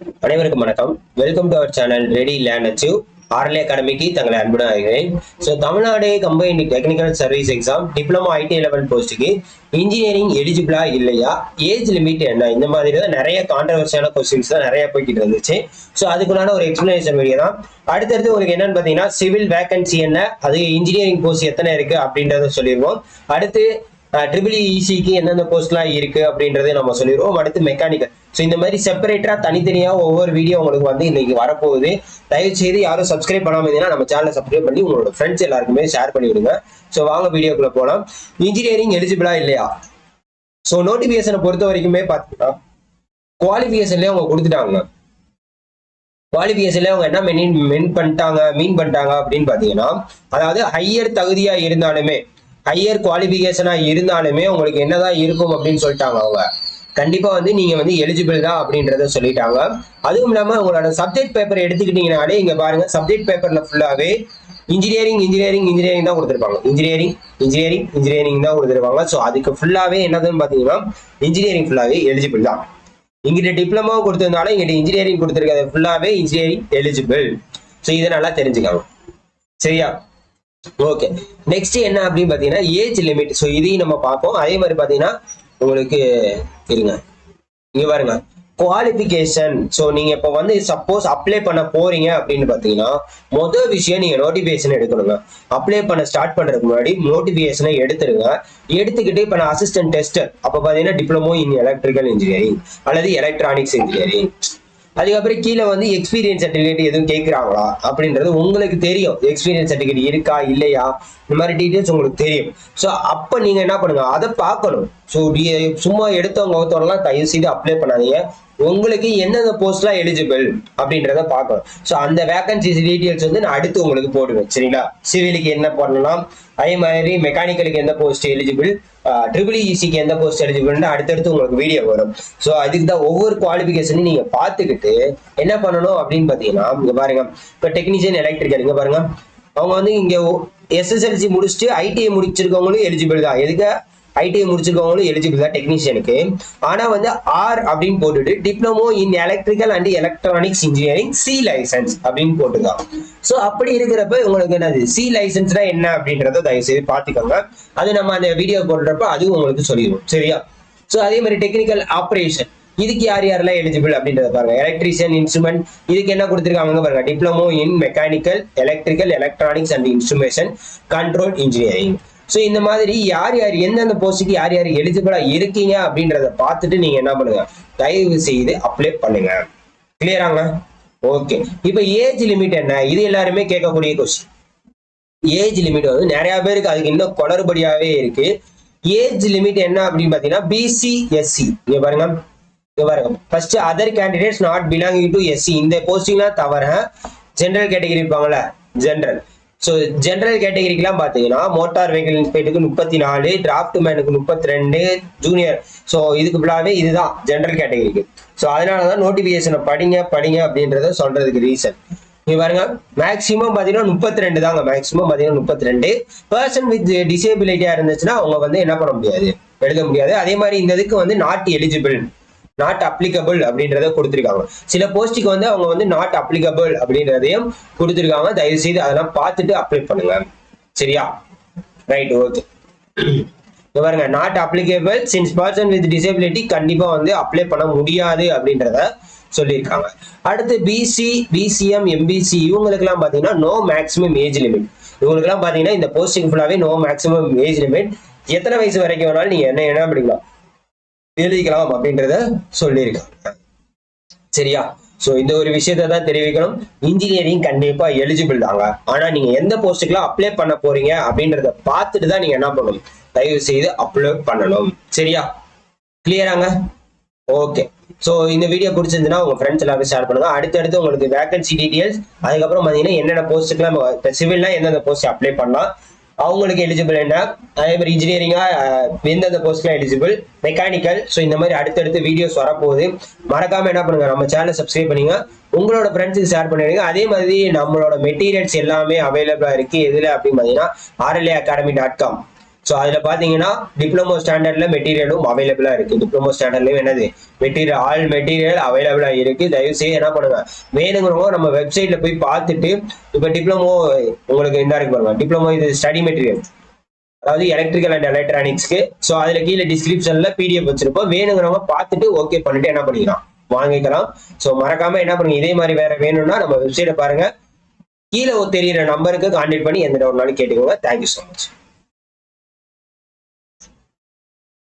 அனைவருக்கும் வணக்கம். Welcome to our channel ready learn achieve. RLA அகாடமிக்கு தங்களை அன்புடன் ஆகிறேன். So Tamil Nadu combined technical service exam diploma IT level போஸ்ட்டுக்கு இன்ஜினியரிங் எலிஜிபிளா இல்லையா, ஏஜ் லிமிட் என்ன, இந்த மாதிரி தான் நிறைய கான்ட்ரவர்சியான கொஸ்டின்ஸ் தான் நிறைய போய்கிட்டு இருந்துச்சு. ஸோ அதுக்குள்ளான ஒரு எக்ஸ்பிளனேஷன் வீடியோ தான். அடுத்தடுத்து உங்களுக்கு என்னன்னு பார்த்தீங்கன்னா சிவில் வேகன்சி என்ன, அது இன்ஜினியரிங் போஸ்ட் எத்தனை இருக்கு அப்படின்றத சொல்லிடுவோம். அடுத்து ட்ரிபிள்இசிக்கு எந்தெந்த போஸ்ட்லாம் இருக்கு அப்படின்றத நம்ம சொல்லிடுவோம். அடுத்து மெக்கானிக்கல். ஸோ இந்த மாதிரி செப்பரேட்டரா தனித்தனியா ஒவ்வொரு வீடியோ உங்களுக்கு வந்து இன்னைக்கு வரப்போகுது. தயவு செய்து யாரும் சப்ஸ்கிரைப் பண்ணாம இருந்தீங்கன்னா நம்ம சேனலை சப்ஸ்கிரைப் பண்ணி உங்களோட ஃப்ரெண்ட்ஸ் எல்லாருக்குமே ஷேர் பண்ணி விடுங்க. ஸோ வாங்க வீடியோக்குள்ள போகலாம். இன்ஜினியரிங் எலிஜிபிளா இல்லையா? ஸோ நோட்டிபிகேஷனை பொறுத்த வரைக்குமே பார்த்தீங்கன்னா குவாலிஃபிகேஷன்லேயே அவங்க கொடுத்துட்டாங்க. குவாலிஃபிகேஷன்ல அவங்க என்ன மீன் பண்ணிட்டாங்க அப்படின்னு பார்த்தீங்கன்னா, அதாவது ஹையர் தகுதியா இருந்தாலுமே, ஹையர் குவாலிஃபிகேஷனா இருந்தாலுமே உங்களுக்கு என்னதான் இருக்கும் அப்படின்னு சொல்லிட்டாங்க. அவங்க கண்டிப்பா வந்து நீங்க வந்து எலிஜிபிள் தான் அப்படின்றத சொல்லிட்டாங்க. அதுவும் இல்லாம உங்களோட சப்ஜெக்ட் பேப்பர் எடுத்துக்கிட்டீங்கனாலே இங்க பாருங்க, சப்ஜெக்ட் பேப்பர்ல ஃபுல்லாவே இன்ஜினியரிங் தான் கொடுத்துருப்பாங்க. இன்ஜினியரிங் தான் கொடுத்துருப்பாங்க. ஸோ அதுக்கு ஃபுல்லாவே என்னதுன்னு பாத்தீங்கன்னா இன்ஜினியரிங் ஃபுல்லாவே எலிஜிபிள் தான். இங்கிட்ட டிப்ளமோ கொடுத்திருந்தாலும் இங்கிட்ட இன்ஜினியரிங் கொடுத்துருக்கிறது ஃபுல்லாவே இன்ஜினியரிங் எலிஜிபிள். ஸோ இதை நல்லா தெரிஞ்சுக்காங்க. சரியா? ஓகே, நெக்ஸ்ட் என்ன அப்படின்னு பாத்தீங்கன்னா ஏஜ் லிமிட். ஸோ இதையும் நம்ம பார்ப்போம். அதே மாதிரி பாத்தீங்கன்னா உங்களுக்கு இருங்க, இங்க பாருங்க குவாலிஃபிகேஷன். ஸோ நீங்க இப்போ வந்து சப்போஸ் அப்ளை பண்ண போறீங்க அப்படின்னு பாத்தீங்கன்னா முதல் விஷயம் நீங்க நோட்டிபிகேஷன் எடுக்கணுங்க. அப்ளை பண்ண ஸ்டார்ட் பண்றதுக்கு முன்னாடி நோட்டிபிகேஷனை எடுத்துருங்க. எடுத்துக்கிட்டு இப்போ நான் அசிஸ்டன்ட் டெஸ்டர் அப்போ பாத்தீங்கன்னா டிப்ளமோ இன் எலக்ட்ரிக்கல் இன்ஜினியரிங் அல்லது எலக்ட்ரானிக்ஸ் இன்ஜினியரிங். அதுக்கப்புறம் கீழே வந்து எக்ஸ்பீரியன்ஸ் சர்டிஃபிகேட் எதுவும் கேட்குறாங்களா அப்படின்றது உங்களுக்கு தெரியும். எக்ஸ்பீரியன்ஸ் சர்டிஃபிகேட் இருக்கா இல்லையா, இந்த மாதிரி டீட்டெயில்ஸ் உங்களுக்கு தெரியும். ஸோ அப்போ நீங்கள் என்ன பண்ணுங்க, அதை பார்க்கணும். ஸோ சும்மா எடுத்தவங்க தயவு செய்து அப்ளை பண்ணாதீங்க. உங்களுக்கு எந்தெந்த போஸ்ட்லாம் எலிஜிபிள் அப்படின்றத பார்க்கணும். ஸோ அந்த வேகன்சிஸ் டீட்டெயில்ஸ் வந்து நான் அடுத்து உங்களுக்கு போடுவேன். சரிங்களா? சிவிலுக்கு என்ன பண்ணலாம், அதே மாதிரி மெக்கானிக்கலுக்கு எந்த போஸ்ட் எலிஜிபிள், ட்ரிபிள்இசிக்கு எந்த போஸ்ட் எலிஜிபிள்னு அடுத்தடுத்து உங்களுக்கு வீடியோ வரும். ஸோ அதுக்கு தான் ஒவ்வொரு குவாலிஃபிகேஷனையும் நீங்க பார்த்துக்கிட்டு என்ன பண்ணணும் அப்படின்னு பார்த்தீங்கன்னா, இங்க பாருங்க, இப்போ டெக்னீஷியன் எலக்ட்ரிக்கல் இங்க பாருங்க, அவங்க வந்து இங்க எஸ்எஸ்எல்சி முடிச்சுட்டு ஐடிஐ முடிச்சிருக்கவங்களும் எலிஜிபிள் தான். எதுக்கு ஐடிஐ முடிச்சிருக்கவங்களும் எலிஜிபிள் தான் டெக்னீஷியனுக்கு. ஆனா வந்து ஆர் அப்படின்னு போட்டுட்டு diploma in electrical and electronics engineering C licence அப்படின்னு போட்டுருக்காங்க. ஸோ அப்படி இருக்கிறப்ப உங்களுக்கு என்னது சி லைசன்ஸ்னா என்ன அப்படின்றத தயவு செய்து பார்த்துக்கோங்க. அது நம்ம அந்த வீடியோ போடுறப்ப அதுவும் உங்களுக்கு சொல்லிடுவோம். சரியா? ஸோ அதே மாதிரி டெக்னிக்கல் ஆப்ரேஷன், இதுக்கு யார் யாரெல்லாம் எலிஜிபிள் அப்படின்றத பாருங்க. எலக்ட்ரீஷியன் இன்ஸ்ட்ருமெண்ட், இதுக்கு என்ன கொடுத்துருக்காங்க பாருங்க, diploma in mechanical electrical electronics and instrumentation control engineering. So இந்த மாதிரி யார் யார் எந்தெந்த போஸ்ட்டுக்கு யார் யார் எலிஜிபிளா இருக்கீங்க அப்படின்றத பார்த்துட்டு நீங்க என்ன பண்ணுங்க, தயவு செய்து அப்ளை பண்ணுங்க. கிளியராங்க? ஓகே, இப்போ ஏஜ் லிமிட் என்ன, இது எல்லாருமே கேட்கக்கூடிய கொஸ்டின். ஏஜ் லிமிட் வந்து நிறைய பேருக்கு அதுக்கு இன்னும் குளறுபடியாவே இருக்கு. ஏஜ் லிமிட் என்ன அப்படின்னு பாத்தீங்கன்னா பிசிஎஸ்சி. இங்க பாருங்க, first other candidates not belonging to SC, இந்த போஸ்டிங்லாம் தவிர ஜெனரல் கேட்டகரி இருப்பாங்கல்ல, ஜெனரல். ஸோ ஜெனரல் கேட்டகரிக்கெல்லாம் பார்த்தீங்கன்னா மோட்டார் வெஹிக்கிள் இன்ஸ்பெக்டருக்கு 34, டிராஃப்ட் மேனுக்கு 32, ஜூனியர். ஸோ இதுக்கு ஃபுல்லாகவே இதுதான் ஜெனரல் கேட்டகரிக்கு. ஸோ அதனால தான் நோட்டிஃபிகேஷனை படிங்க அப்படின்றத சொல்றதுக்கு ரீசன். நீங்க பாருங்க, மேக்ஸிமம் பார்த்தீங்கன்னா 32 தாங்க. மேக்ஸிமம் பார்த்தீங்கன்னா 32. பர்சன் வித் டிசேபிலிட்டியா இருந்துச்சுன்னா அவங்க வந்து என்ன பண்ண முடியாது, எழுத முடியாது. அதே மாதிரி இந்த இதுக்கு வந்து நாட் எலிஜிபிள், நாட் அப்ளிகபிள் அப்படின்றத கொடுத்துருக்காங்க. சில போஸ்ட்டுக்கு வந்து அவங்க வந்து நாட் அப்ளிகபிள் அப்படின்றதையும் கொடுத்துருக்காங்க. தயவு செய்து அதெல்லாம் பார்த்துட்டு அப்ளை பண்ணுங்க. சரியா? Right, okay. பாருங்க, not applicable since person with disability கண்டிப்பா வந்து அப்ளை பண்ண முடியாது அப்படின்றத சொல்லியிருக்காங்க. அடுத்து பிசி, பிசிஎம், எம்பிசி இவங்களுக்கு எல்லாம் பாத்தீங்கன்னா நோ மேக்ஸிமம் ஏஜ் லிமிட். இவங்களுக்கு எல்லாம் பாத்தீங்கன்னா இந்த போஸ்டிங் ஃபுல்லாவே நோ மேக்ஸிமம் ஏஜ் லிமிட். எத்தனை வயசு வரைக்கும் வேணாலும் நீங்க என்ன படிக்கலாம், எழுதிக்கலாம் அப்படின்றத சொல்லியிருக்காங்க. சரியா? சோ இந்த ஒரு விஷயத்தை தான் தெரிவிக்கணும். இன்ஜினியரிங் கண்டிப்பா எலிஜிபிள் தாங்க. ஆனா நீங்க எந்த போஸ்ட்டுக்கெல்லாம் அப்ளை பண்ண போறீங்க அப்படின்றத பார்த்துட்டு தான் நீங்க என்ன பண்ணணும், தயவு செய்து அப்ளை பண்ணணும். சரியா? கிளியராங்க? ஓகே. சோ இந்த வீடியோ பிடிச்சிருந்துன்னா உங்க ஃப்ரெண்ட்ஸ் எல்லாரும் ஷேர் பண்ணுங்க. அடுத்தடுத்து உங்களுக்கு வேகன்சி டீடைல்ஸ், அதுக்கப்புறம் பாத்தீங்கன்னா என்னென்ன போஸ்ட்டுக்கெல்லாம் இப்போ சிவில்னா எந்தெந்த போஸ்ட் அப்ளை பண்ணலாம், அவங்களுக்கு எலிஜிபிள் என்ன, அதே மாதிரி இன்ஜினியரிங்கா எந்தெந்த போஸ்ட்லாம் எலிஜிபிள், மெக்கானிக்கல். ஸோ இந்த மாதிரி அடுத்தடுத்து வீடியோஸ் வரப்போகுது. மறக்காம என்ன பண்ணுங்க, நம்ம சேனலை சப்ஸ்கிரைப் பண்ணுங்க, உங்களோட ஃப்ரெண்ட்ஸுக்கு ஷேர் பண்ணிடுங்க. அதே மாதிரி நம்மளோட மெட்டீரியல்ஸ் எல்லாமே அவைலபிளா இருக்கு. எதுல அப்படின்னு பாத்தீங்கன்னா RLAacademy.com. ஸோ அதுல பாத்தீங்கன்னா டிப்ளமோ ஸ்டாண்டர்ட்ல மெட்டீரியலும் அவைலபிளா இருக்கு. டிப்ளமோ ஸ்டாண்டர்ட்லயும் என்னது மெட்டீரியல், ஆல் மெட்டீரியல் அவைலபிளா இருக்கு. தயவு செய்து என்ன பண்ணுங்க, வேணுங்கிறவங்க நம்ம வெப்சைட்ல போய் பார்த்துட்டு, இப்ப டிப்ளமோ உங்களுக்கு என்ன இருக்கு பாருங்க, டிப்ளமோ இது ஸ்டடி மெட்டீரியல், அதாவது எலக்ட்ரிக்கல் அண்ட் எலக்ட்ரானிக்ஸ்க்கு. ஸோ அதுல கீழே டிஸ்கிரிப்ஷன்ல பிடிஎஃப் வச்சிருப்போம். வேணுங்கிறவங்க பார்த்துட்டு ஓகே பண்ணிட்டு என்ன பண்ணிக்கலாம், வாங்கிக்கலாம். ஸோ மறக்காம என்ன பண்ணுங்க, இதே மாதிரி வேற வேணும்னா நம்ம வெப்சைட்டை பாருங்க, கீழே தெரியுற நம்பருக்கு கான்டாக்ட் பண்ணி எந்த டவுட்னாலும் கேட்டுக்கோங்க. Thank you so much.